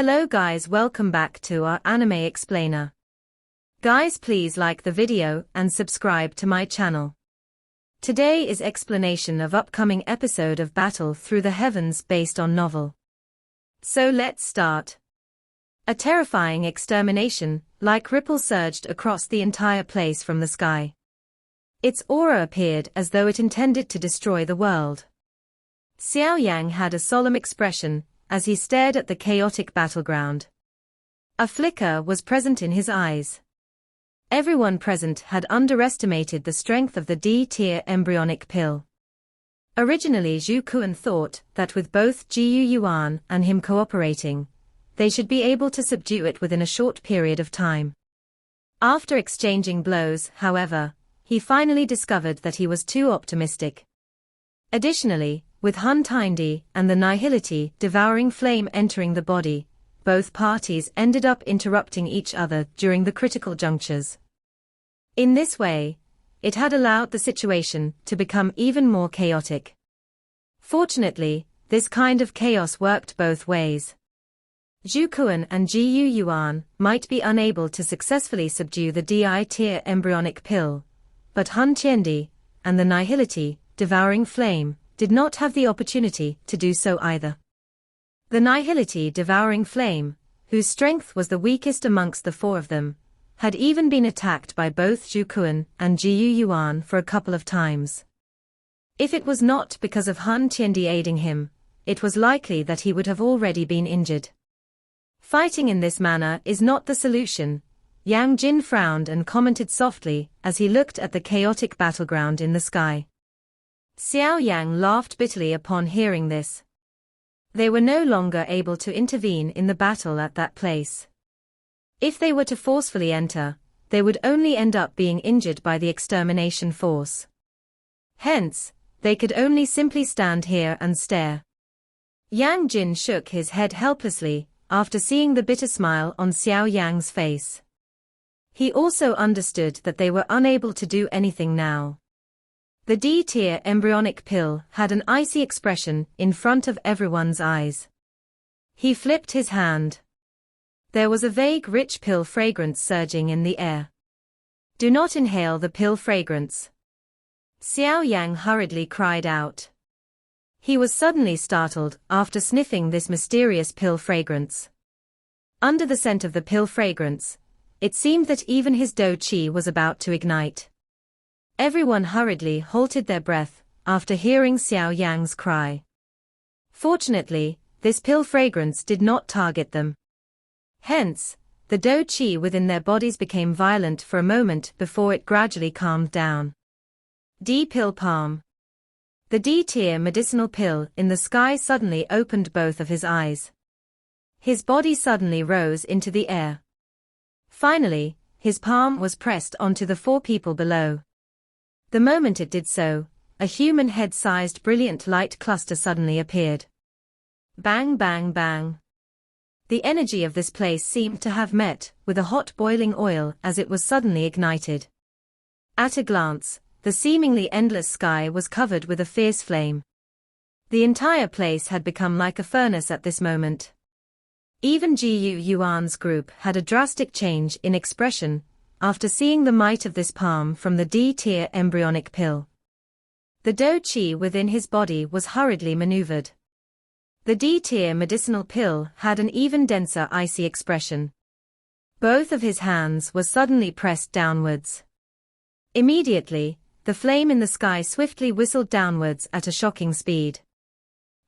Hello guys, welcome back to our anime explainer. Guys, please like the video and subscribe to my channel. Today is explanation of upcoming episode of Battle Through the Heavens based on novel. So let's start. A terrifying extermination, like ripple surged across the entire place from the sky. Its aura appeared as though it intended to destroy the world. Xiao Yan had a solemn expression as he stared at the chaotic battleground. A flicker was present in his eyes. Everyone present had underestimated the strength of the D-tier embryonic pill. Originally Zhu Kuan thought that with both Jiu Yuan and him cooperating, they should be able to subdue it within a short period of time. After exchanging blows, however, he finally discovered that he was too optimistic. Additionally, with Hun Tindi and the nihility devouring flame entering the body, both parties ended up interrupting each other during the critical junctures. In this way, it had allowed the situation to become even more chaotic. Fortunately, this kind of chaos worked both ways. Zhu Kuan and Jiu Yuan might be unable to successfully subdue the Di-tier embryonic pill, but Hun Tindi and the nihility devouring flame did not have the opportunity to do so either. The nihility devouring flame, whose strength was the weakest amongst the four of them, had even been attacked by both Zhu Kuan and Jiu Yuan for a couple of times. If it was not because of Hun Tindi aiding him, it was likely that he would have already been injured. Fighting in this manner is not the solution, Yang Jin frowned and commented softly as he looked at the chaotic battleground in the sky. Xiao Yang laughed bitterly upon hearing this. They were no longer able to intervene in the battle at that place. If they were to forcefully enter, they would only end up being injured by the extermination force. Hence, they could only simply stand here and stare. Yang Jin shook his head helplessly after seeing the bitter smile on Xiao Yang's face. He also understood that they were unable to do anything now. The D-tier embryonic pill had an icy expression in front of everyone's eyes. He flipped his hand. There was a vague rich pill fragrance surging in the air. Do not inhale the pill fragrance. Xiao Yang hurriedly cried out. He was suddenly startled after sniffing this mysterious pill fragrance. Under the scent of the pill fragrance, it seemed that even his Do Chi was about to ignite. Everyone hurriedly halted their breath after hearing Xiao Yang's cry. Fortunately, this pill fragrance did not target them. Hence, the Do Chi within their bodies became violent for a moment before it gradually calmed down. D-pill palm. The D-tier medicinal pill in the sky suddenly opened both of his eyes. His body suddenly rose into the air. Finally, his palm was pressed onto the four people below. The moment it did so, a human head-sized brilliant light cluster suddenly appeared. Bang bang bang. The energy of this place seemed to have met with a hot boiling oil as it was suddenly ignited. At a glance, the seemingly endless sky was covered with a fierce flame. The entire place had become like a furnace at this moment. Even Jiu Yuan's group had a drastic change in expression after seeing the might of this palm from the D-tier embryonic pill. The Do Chi within his body was hurriedly maneuvered. The D-tier medicinal pill had an even denser icy expression. Both of his hands were suddenly pressed downwards. Immediately, the flame in the sky swiftly whistled downwards at a shocking speed.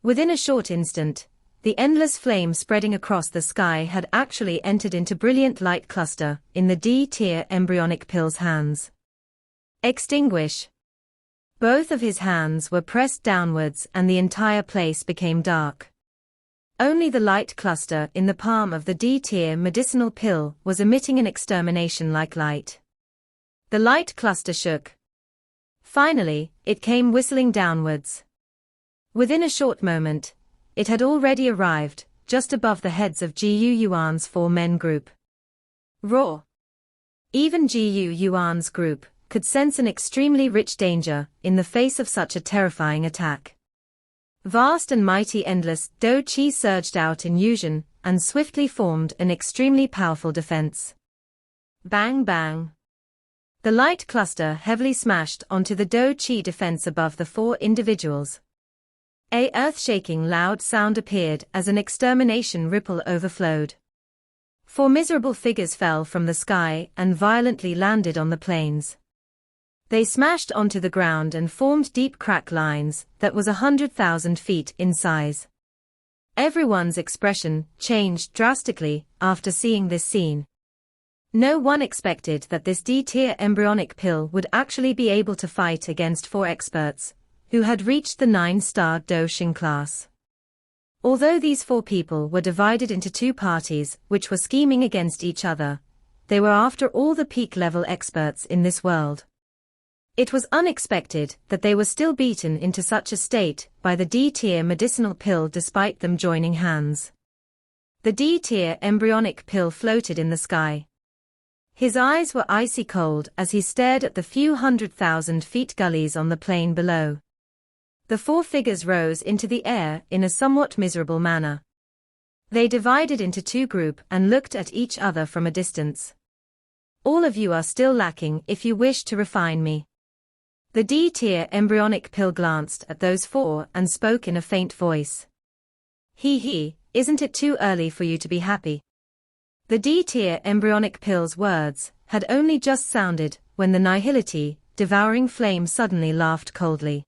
Within a short instant, the endless flame spreading across the sky had actually entered into brilliant light cluster in the D-tier embryonic pill's hands. Extinguish. Both of his hands were pressed downwards and the entire place became dark. Only the light cluster in the palm of the D-tier medicinal pill was emitting an extermination-like light. The light cluster shook. Finally, it came whistling downwards. Within a short moment, it had already arrived, just above the heads of Jiu Yuan's four-men group. Roar! Even Jiu Yuan's group could sense an extremely rich danger in the face of such a terrifying attack. Vast and mighty endless Do Chi surged out in unison and swiftly formed an extremely powerful defense. Bang bang. The light cluster heavily smashed onto the Do Chi defense above the 4 individuals. A earth-shaking loud sound appeared as an extermination ripple overflowed. 4 miserable figures fell from the sky and violently landed on the plains. They smashed onto the ground and formed deep crack lines that was 100,000 feet in size. Everyone's expression changed drastically after seeing this scene. No one expected that this D-tier embryonic pill would actually be able to fight against 4 experts, who had reached the 9-star Do Xing class. Although these 4 people were divided into 2 parties which were scheming against each other, they were after all the peak-level experts in this world. It was unexpected that they were still beaten into such a state by the D-tier medicinal pill despite them joining hands. The D-tier embryonic pill floated in the sky. His eyes were icy cold as he stared at the few 100,000 feet gullies on the plain below. The 4 figures rose into the air in a somewhat miserable manner. They divided into 2 groups and looked at each other from a distance. All of you are still lacking if you wish to refine me. The D-tier embryonic pill glanced at those 4 and spoke in a faint voice. Isn't it too early for you to be happy? The D-tier embryonic pill's words had only just sounded when the nihility, devouring flame suddenly laughed coldly.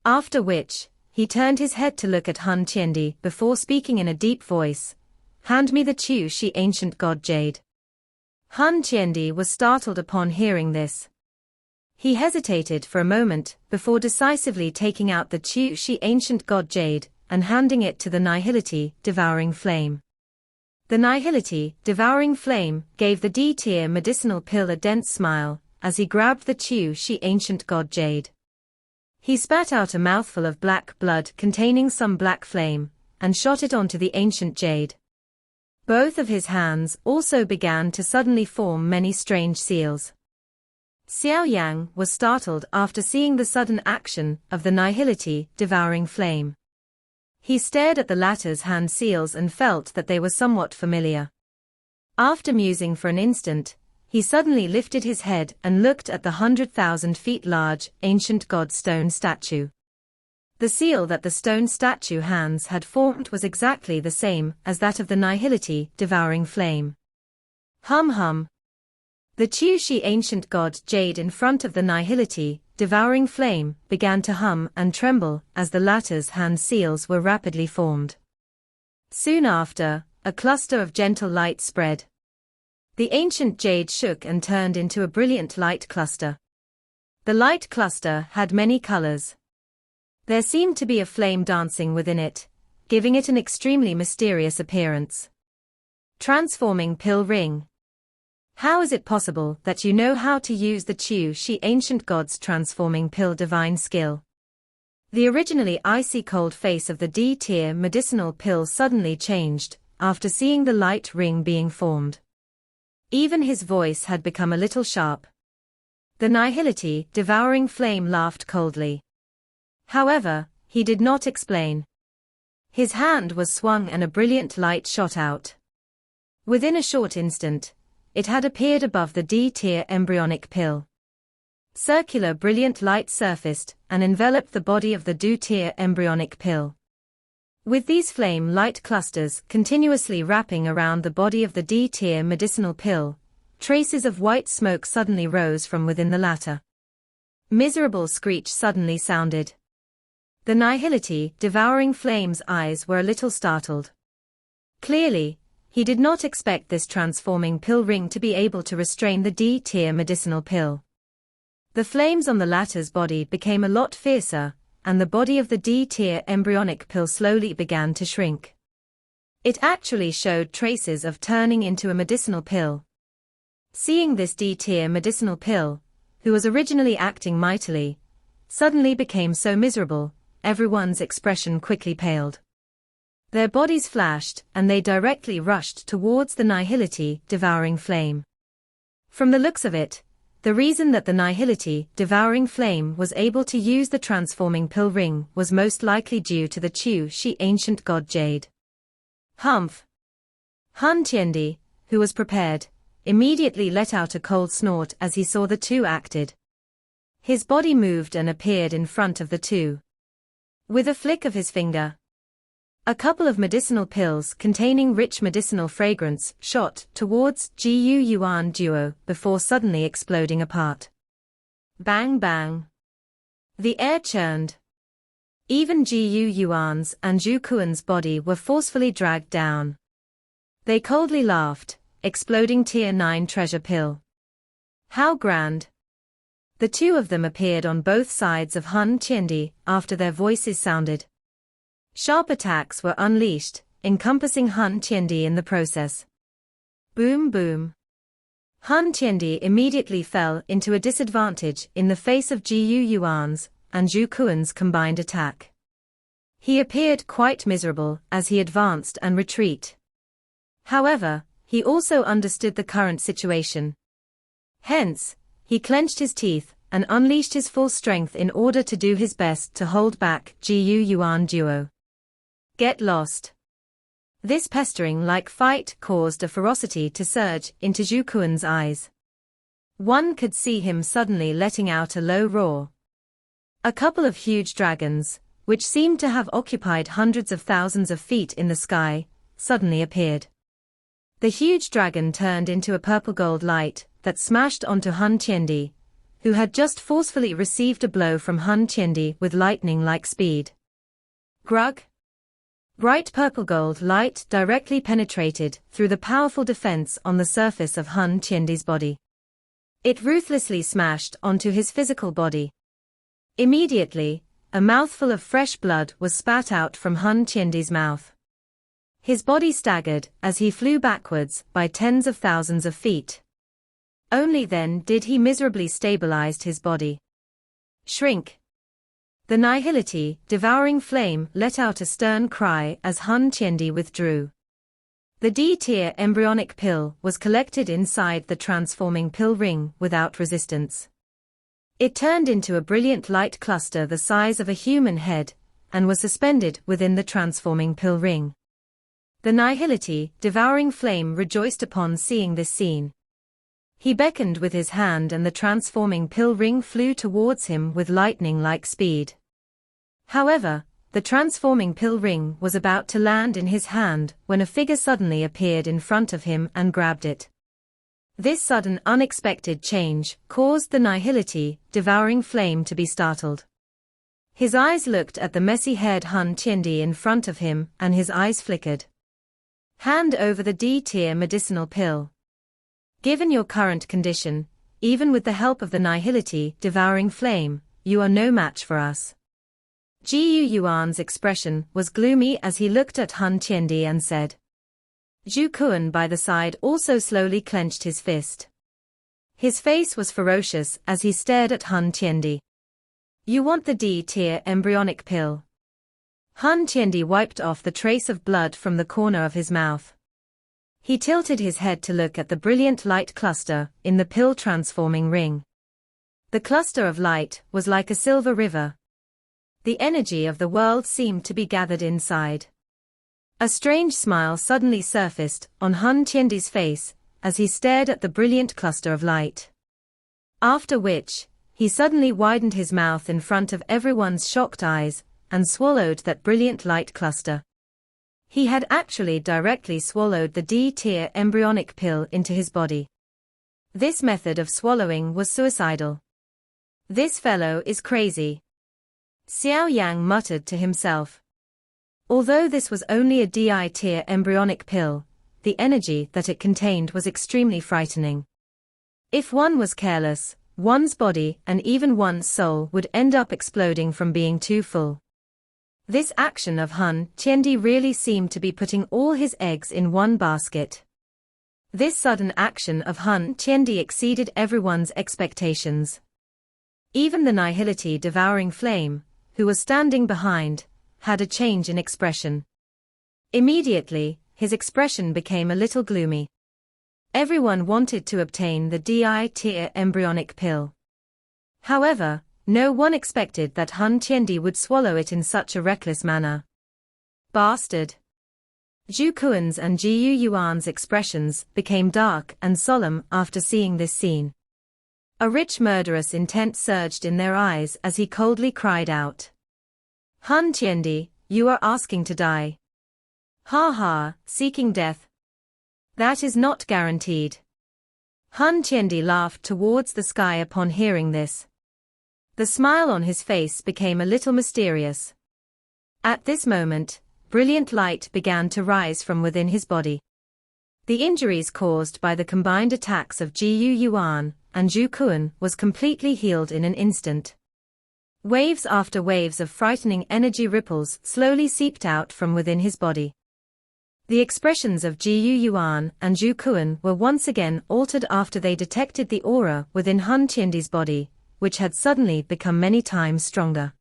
After which, he turned his head to look at Hun Tindi before speaking in a deep voice. Hand me the Qiu Shi ancient god jade. Hun Tindi was startled upon hearing this. He hesitated for a moment before decisively taking out the Qiu Shi ancient god jade and handing it to the nihility, devouring flame. The nihility, devouring flame, gave the D-tier medicinal pill a dense smile as he grabbed the Qiu Shi ancient god jade. He spat out a mouthful of black blood containing some black flame and shot it onto the ancient jade. Both of his hands also began to suddenly form many strange seals. Xiao Yan was startled after seeing the sudden action of the nihility, devouring flame. He stared at the latter's hand seals and felt that they were somewhat familiar. After musing for an instant, he suddenly lifted his head and looked at the 100,000 feet large, ancient god stone statue. The seal that the stone statue hands had formed was exactly the same as that of the nihility, devouring flame. Hum. The Qiu Shi ancient god jade in front of the nihility, devouring flame, began to hum and tremble as the latter's hand seals were rapidly formed. Soon after, a cluster of gentle light spread. The ancient jade shook and turned into a brilliant light cluster. The light cluster had many colors. There seemed to be a flame dancing within it, giving it an extremely mysterious appearance. Transforming pill ring. How is it possible that you know how to use the Qiu Shi ancient god's transforming pill divine skill? The originally icy cold face of the D-tier medicinal pill suddenly changed after seeing the light ring being formed. Even his voice had become a little sharp. The nihility, devouring flame laughed coldly. However, he did not explain. His hand was swung and a brilliant light shot out. Within a short instant, it had appeared above the D-tier embryonic pill. Circular brilliant light surfaced and enveloped the body of the D-tier embryonic pill. With these flame light clusters continuously wrapping around the body of the D-tier medicinal pill, traces of white smoke suddenly rose from within the latter. Miserable screech suddenly sounded. The nihility, devouring flame's eyes were a little startled. Clearly, he did not expect this transforming pill ring to be able to restrain the D-tier medicinal pill. The flames on the latter's body became a lot fiercer, and the body of the D-tier embryonic pill slowly began to shrink. It actually showed traces of turning into a medicinal pill. Seeing this D-tier medicinal pill, who was originally acting mightily, suddenly became so miserable, everyone's expression quickly paled. Their bodies flashed and they directly rushed towards the nihility, devouring flame. From the looks of it, the reason that the nihility, devouring flame was able to use the transforming pill ring was most likely due to the Qiu Shi ancient god jade. Humph! Hun Tindi, who was prepared, immediately let out a cold snort as he saw the two acted. His body moved and appeared in front of the two. With a flick of his finger, a couple of medicinal pills containing rich medicinal fragrance shot towards Xiao Yan duo before suddenly exploding apart. Bang bang. The air churned. Even Xiao Yuan's and Zhu Kuan's body were forcefully dragged down. They coldly laughed, exploding Tier 9 treasure pill. How grand. The two of them appeared on both sides of Hun Tindi after their voices sounded. Sharp attacks were unleashed, encompassing Hun Tindi in the process. Boom boom. Hun Tindi immediately fell into a disadvantage in the face of Xiao Yuan's and Zhu Kuan's combined attack. He appeared quite miserable as he advanced and retreat. However, he also understood the current situation. Hence, he clenched his teeth and unleashed his full strength in order to do his best to hold back Xiao Yuan duo. Get lost. This pestering-like fight caused a ferocity to surge into Zhu Kuan's eyes. One could see him suddenly letting out a low roar. A couple of huge dragons, which seemed to have occupied hundreds of thousands of feet in the sky, suddenly appeared. The huge dragon turned into a purple-gold light that smashed onto Hun Tindi, who had just forcefully received a blow from Hun Tindi with lightning-like speed. Grug. Bright purple-gold light directly penetrated through the powerful defense on the surface of Hun Tindi's body. It ruthlessly smashed onto his physical body. Immediately, a mouthful of fresh blood was spat out from Hun Tindi's mouth. His body staggered as he flew backwards by tens of thousands of feet. Only then did he miserably stabilize his body. Shrink. The nihility, devouring flame let out a stern cry as Hun Tindi withdrew. The D-tier embryonic pill was collected inside the transforming pill ring without resistance. It turned into a brilliant light cluster the size of a human head, and was suspended within the transforming pill ring. The nihility, devouring flame rejoiced upon seeing this scene. He beckoned with his hand and the transforming pill ring flew towards him with lightning-like speed. However, the transforming pill ring was about to land in his hand when a figure suddenly appeared in front of him and grabbed it. This sudden unexpected change caused the nihility, devouring flame to be startled. His eyes looked at the messy-haired Hun Tindi in front of him and his eyes flickered. Hand over the D-tier medicinal pill. Given your current condition, even with the help of the nihility, devouring flame, you are no match for us. Xiao Yuan's expression was gloomy as he looked at Hun Tindi and said. Zhu Kuan by the side also slowly clenched his fist. His face was ferocious as he stared at Hun Tindi. You want the D-tier embryonic pill? Hun Tindi wiped off the trace of blood from the corner of his mouth. He tilted his head to look at the brilliant light cluster in the pill transforming ring. The cluster of light was like a silver river. The energy of the world seemed to be gathered inside. A strange smile suddenly surfaced on Hun Tindi's face as he stared at the brilliant cluster of light. After which, he suddenly widened his mouth in front of everyone's shocked eyes and swallowed that brilliant light cluster. He had actually directly swallowed the D-tier embryonic pill into his body. This method of swallowing was suicidal. This fellow is crazy. Xiao Yan muttered to himself. Although this was only a D-tier embryonic pill, the energy that it contained was extremely frightening. If one was careless, one's body and even one's soul would end up exploding from being too full. This action of Hun Tindi really seemed to be putting all his eggs in one basket. This sudden action of Hun Tindi exceeded everyone's expectations. Even the nihility devouring flame, who was standing behind, had a change in expression. Immediately, his expression became a little gloomy. Everyone wanted to obtain the D-tier embryonic pill. However, no one expected that Hun Tindi would swallow it in such a reckless manner. Bastard! Zhu Kuan's and Jiu Yuan's expressions became dark and solemn after seeing this scene. A rich murderous intent surged in their eyes as he coldly cried out. Hun Tindi, you are asking to die. Ha ha, seeking death. That is not guaranteed. Hun Tindi laughed towards the sky upon hearing this. The smile on his face became a little mysterious. At this moment, brilliant light began to rise from within his body. The injuries caused by the combined attacks of Jiu Yuan and Zhu Kuan was completely healed in an instant. Waves after waves of frightening energy ripples slowly seeped out from within his body. The expressions of Jiu Yuan and Zhu Kuan were once again altered after they detected the aura within Hun Tindi's body, which had suddenly become many times stronger.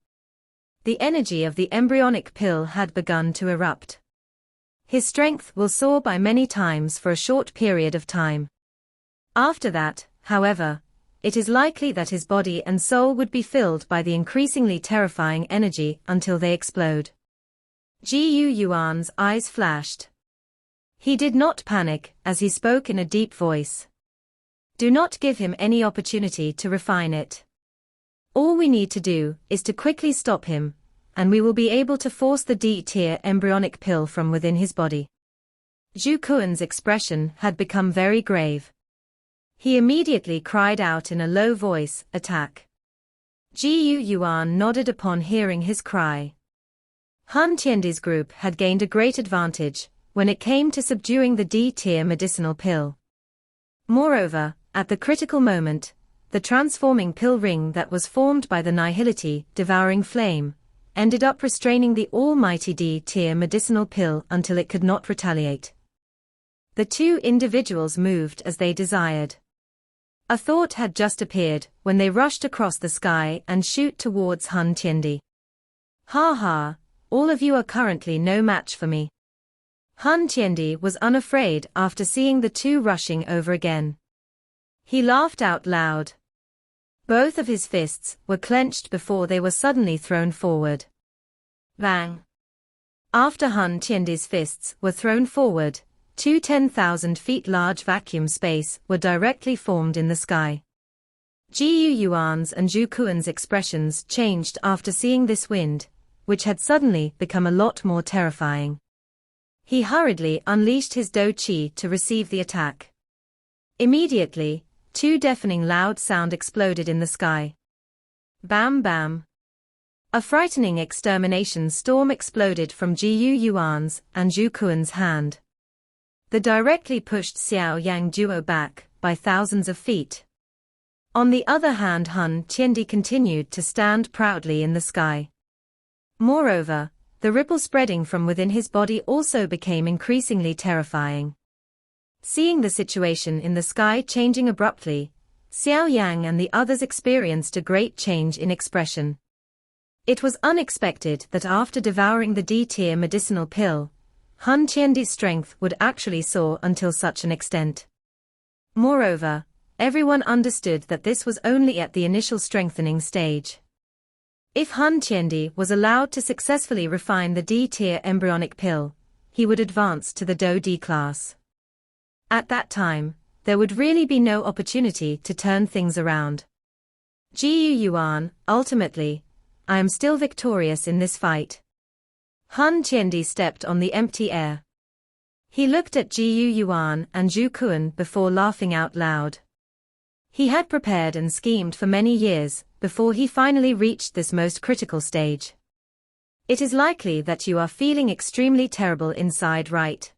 The energy of the embryonic pill had begun to erupt. His strength will soar by many times for a short period of time. After that, however, it is likely that his body and soul would be filled by the increasingly terrifying energy until they explode. Jiu Yuan's eyes flashed. He did not panic as he spoke in a deep voice. Do not give him any opportunity to refine it. All we need to do is to quickly stop him, and we will be able to force the D-tier embryonic pill from within his body. Zhu Kuan's expression had become very grave. He immediately cried out in a low voice, attack. Jiu Yuan nodded upon hearing his cry. Hun Tiandi's group had gained a great advantage when it came to subduing the D-tier medicinal pill. Moreover, at the critical moment, the transforming pill ring that was formed by the nihility devouring flame ended up restraining the almighty D-tier medicinal pill until it could not retaliate. The two individuals moved as they desired. A thought had just appeared when they rushed across the sky and shoot towards Hun Tindi. Ha ha, all of you are currently no match for me. Hun Tindi was unafraid after seeing the two rushing over again. He laughed out loud. Both of his fists were clenched before they were suddenly thrown forward. Bang! After Hun Tiandi's fists were thrown forward, two 10,000 feet large vacuum space were directly formed in the sky. Jiu Yuan's and Zhu Kuan's expressions changed after seeing this wind, which had suddenly become a lot more terrifying. He hurriedly unleashed his Do Qi to receive the attack. Immediately, two deafening loud sound exploded in the sky. Bam bam. A frightening extermination storm exploded from Jiu Yuan's and Zhu Kuan's hand. The directly pushed Xiao Yan duo back by thousands of feet. On the other hand, Hun Tindi continued to stand proudly in the sky. Moreover, the ripple spreading from within his body also became increasingly terrifying. Seeing the situation in the sky changing abruptly, Xiao Yan and the others experienced a great change in expression. It was unexpected that after devouring the D-tier medicinal pill, Hun Tiandi's strength would actually soar until such an extent. Moreover, everyone understood that this was only at the initial strengthening stage. If Hun Tindi was allowed to successfully refine the D-tier embryonic pill, he would advance to the Do D class. At that time, there would really be no opportunity to turn things around. Jiu Yuan, ultimately, I am still victorious in this fight. Hun Tindi stepped on the empty air. He looked at Jiu Yuan and Zhu Kuan before laughing out loud. He had prepared and schemed for many years before he finally reached this most critical stage. It is likely that you are feeling extremely terrible inside, right?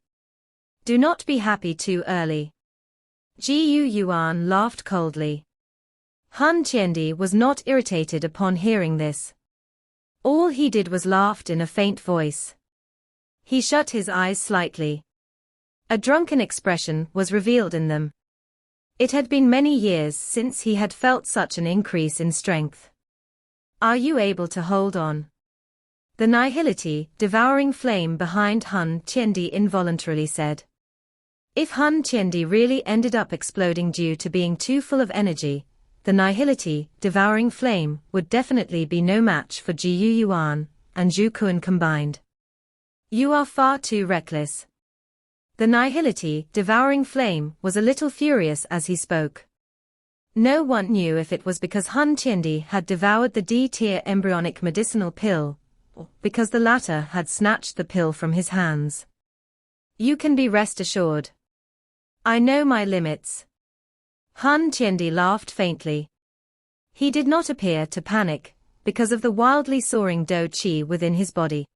Do not be happy too early. Jiu Yuan laughed coldly. Hun Tindi was not irritated upon hearing this. All he did was laughed in a faint voice. He shut his eyes slightly. A drunken expression was revealed in them. It had been many years since he had felt such an increase in strength. Are you able to hold on? The nihility, devouring flame behind Hun Tindi involuntarily said. If Hun Tindi really ended up exploding due to being too full of energy, the nihility, devouring flame, would definitely be no match for Jiu Yuan and Zhu Kuan combined. You are far too reckless. The nihility, devouring flame, was a little furious as he spoke. No one knew if it was because Hun Tindi had devoured the D-tier embryonic medicinal pill, or because the latter had snatched the pill from his hands. You can be rest assured. I know my limits. Hun Tindi laughed faintly. He did not appear to panic, because of the wildly soaring do chi within his body.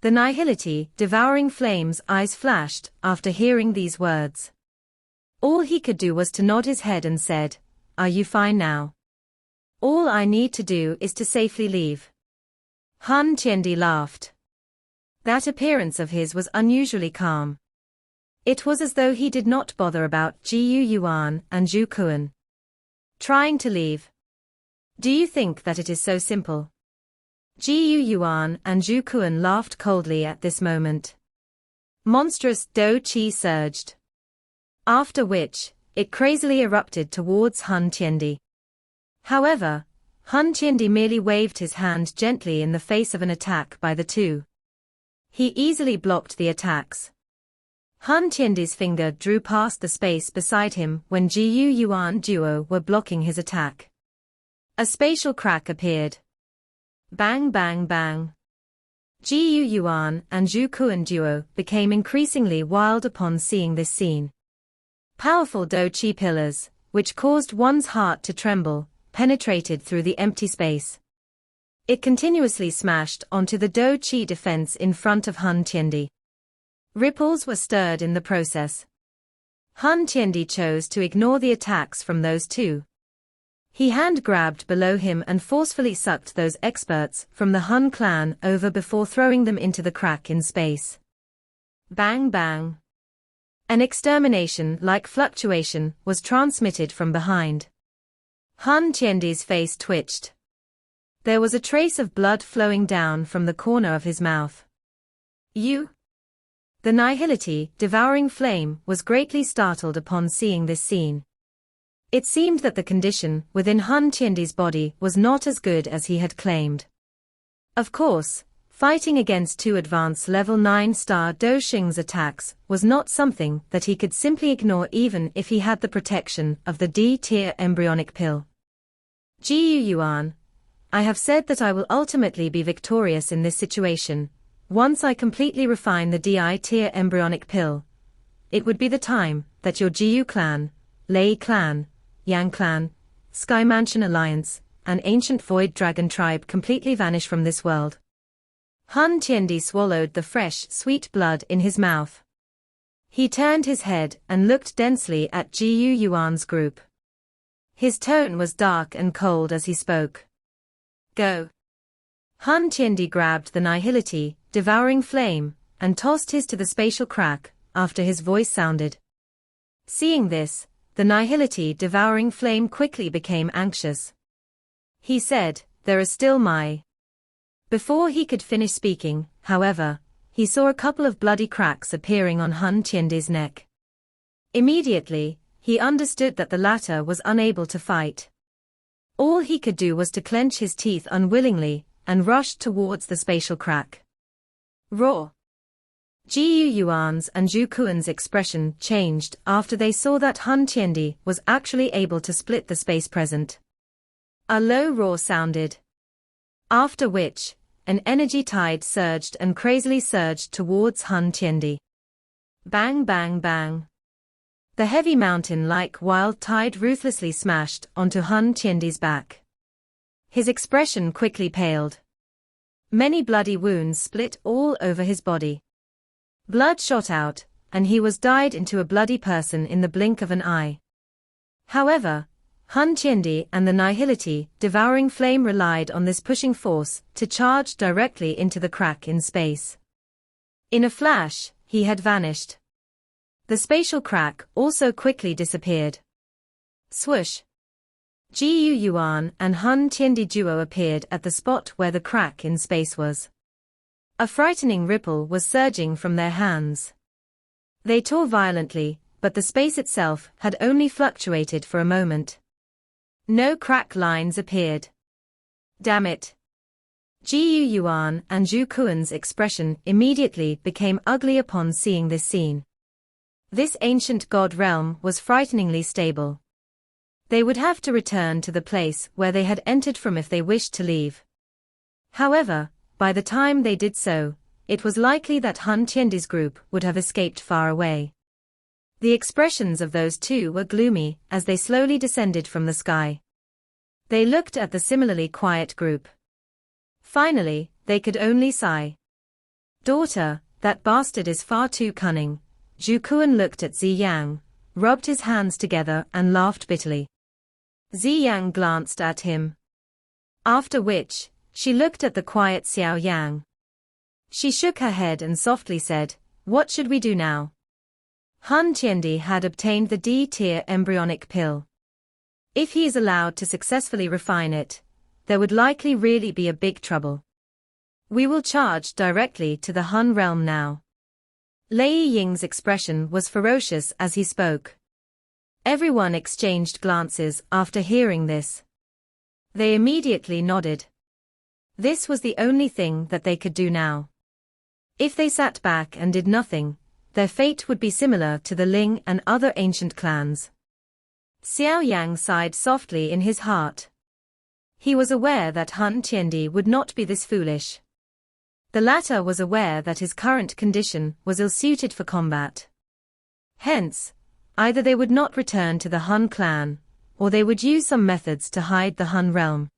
The nihility, devouring flame's eyes flashed after hearing these words. All he could do was to nod his head and said, "Are you fine now? All I need to do is to safely leave." Hun Tindi laughed. That appearance of his was unusually calm. It was as though he did not bother about Xiao Yan and Zhu Kuan. Trying to leave. Do you think that it is so simple? Xiao Yan and Zhu Kuan laughed coldly at this moment. Monstrous do chi surged. After which, it crazily erupted towards Hun Tindi. However, Hun Tindi merely waved his hand gently in the face of an attack by the two. He easily blocked the attacks. Hun Tindi's finger drew past the space beside him when Xiao Yan duo were blocking his attack. A spatial crack appeared. Bang bang bang. Xiao Yan and Zhu Kuan duo became increasingly wild upon seeing this scene. Powerful do chi pillars, which caused one's heart to tremble, penetrated through the empty space. It continuously smashed onto the do chi defense in front of Hun Tindi. Ripples were stirred in the process. Hun Tindi chose to ignore the attacks from those two. He hand-grabbed below him and forcefully sucked those experts from the Hun clan over before throwing them into the crack in space. Bang bang. An extermination-like fluctuation was transmitted from behind. Hun Tindi's face twitched. There was a trace of blood flowing down from the corner of his mouth. You? The nihility, devouring flame, was greatly startled upon seeing this scene. It seemed that the condition within Hun Tindi's body was not as good as he had claimed. Of course, fighting against two advanced level 9-star Do Xing's attacks was not something that he could simply ignore even if he had the protection of the D-tier embryonic pill. Xiao Yan, I have said that I will ultimately be victorious in this situation, once I completely refine the D-tier embryonic pill. It would be the time that your Jiu clan, Lei clan, Yang clan, Sky Mansion Alliance, and Ancient Void Dragon tribe completely vanish from this world. Hun Tindi swallowed the fresh, sweet blood in his mouth. He turned his head and looked densely at Xiao Yan's group. His tone was dark and cold as he spoke. Go. Hun Tindi grabbed the nihility, devouring flame, and tossed his to the spatial crack, after his voice sounded. Seeing this, the nihility devouring flame quickly became anxious. He said, "There are still my..." Before he could finish speaking, however, he saw a couple of bloody cracks appearing on Hun Tindi's neck. Immediately, he understood that the latter was unable to fight. All he could do was to clench his teeth unwillingly, and rushed towards the spatial crack. Roar! Xiao Yan's and Zhu Kuan's expression changed after they saw that Hun Tindi was actually able to split the space present. A low roar sounded. After which, an energy tide surged and crazily surged towards Hun Tindi. Bang bang bang. The heavy mountain-like wild tide ruthlessly smashed onto Hun Tindi's back. His expression quickly paled. Many bloody wounds split all over his body. Blood shot out, and he was dyed into a bloody person in the blink of an eye. However, Hun Tindi and the nihility, devouring flame relied on this pushing force to charge directly into the crack in space. In a flash, he had vanished. The spatial crack also quickly disappeared. Swoosh! Xiao Yan and Hun Tindi duo appeared at the spot where the crack in space was. A frightening ripple was surging from their hands. They tore violently, but the space itself had only fluctuated for a moment. No crack lines appeared. Damn it! Xiao Yan and Zhu Kuan's expression immediately became ugly upon seeing this scene. This ancient god realm was frighteningly stable. They would have to return to the place where they had entered from if they wished to leave. However, by the time they did so, it was likely that Hun Tindi's group would have escaped far away. The expressions of those two were gloomy as they slowly descended from the sky. They looked at the similarly quiet group. Finally, they could only sigh. "Daughter, that bastard is far too cunning." Zhu Kuan looked at Ziyang, rubbed his hands together and laughed bitterly. Ziyang glanced at him. After which, she looked at the quiet Xiao Yan. She shook her head and softly said, "What should we do now?" Hun Tindi had obtained the D-tier embryonic pill. If he is allowed to successfully refine it, there would likely really be a big trouble. "We will charge directly to the Hun realm now." Lei Ying's expression was ferocious as he spoke. Everyone exchanged glances after hearing this. They immediately nodded. This was the only thing that they could do now. If they sat back and did nothing, their fate would be similar to the Ling and other ancient clans. Xiao Yang sighed softly in his heart. He was aware that Hun Tindi would not be this foolish. The latter was aware that his current condition was ill-suited for combat. Hence, either they would not return to the Hun clan, or they would use some methods to hide the Hun realm.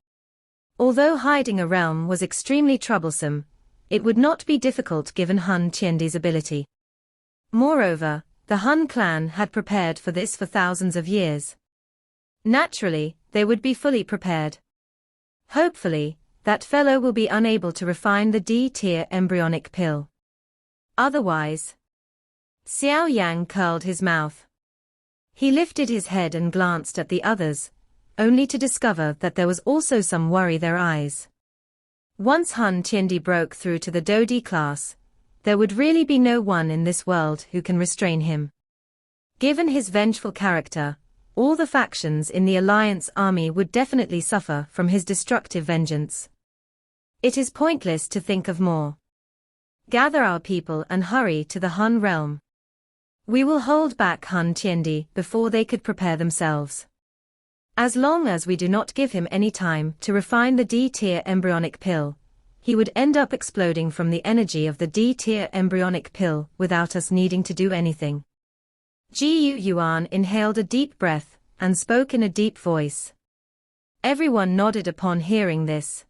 Although hiding a realm was extremely troublesome, it would not be difficult given Hun Tindi's ability. Moreover, the Hun clan had prepared for this for thousands of years. Naturally, they would be fully prepared. Hopefully, that fellow will be unable to refine the D-tier embryonic pill. Otherwise. Xiao Yang curled his mouth. He lifted his head and glanced at the others, only to discover that there was also some worry in their eyes. Once Hun Tindi broke through to the Dodi class, there would really be no one in this world who can restrain him. Given his vengeful character, all the factions in the Alliance army would definitely suffer from his destructive vengeance. It is pointless to think of more. Gather our people and hurry to the Hun realm. We will hold back Hun Tindi before they could prepare themselves. As long as we do not give him any time to refine the D-tier embryonic pill, he would end up exploding from the energy of the D-tier embryonic pill without us needing to do anything. Xiao Yan inhaled a deep breath and spoke in a deep voice. Everyone nodded upon hearing this.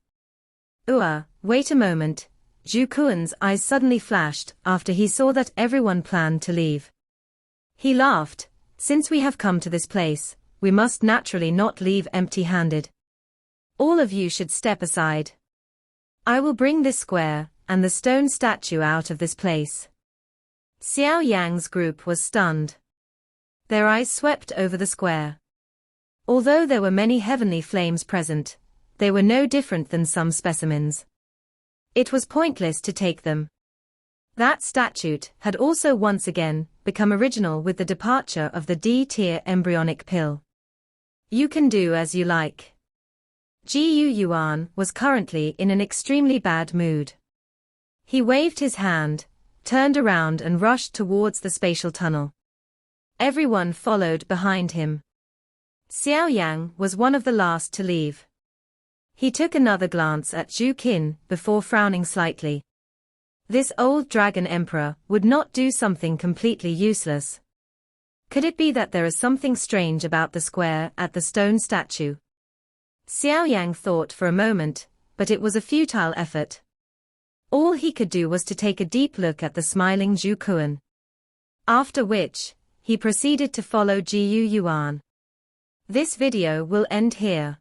Wait a moment. Zhu Kuan's eyes suddenly flashed after he saw that everyone planned to leave. He laughed. Since we have come to this place, we must naturally not leave empty-handed. All of you should step aside. I will bring this square and the stone statue out of this place. Xiao Yang's group was stunned. Their eyes swept over the square. Although there were many heavenly flames present, they were no different than some specimens. It was pointless to take them. That statue had also once again become original with the departure of the D-tier embryonic pill. You can do as you like. Xiao Yan was currently in an extremely bad mood. He waved his hand, turned around and rushed towards the spatial tunnel. Everyone followed behind him. Xiao Yang was one of the last to leave. He took another glance at Zhu Qin before frowning slightly. This old dragon emperor would not do something completely useless. Could it be that there is something strange about the square at the stone statue? Xiao Yang thought for a moment, but it was a futile effort. All he could do was to take a deep look at the smiling Zhu Kuan. After which, he proceeded to follow Xiao Yan. This video will end here.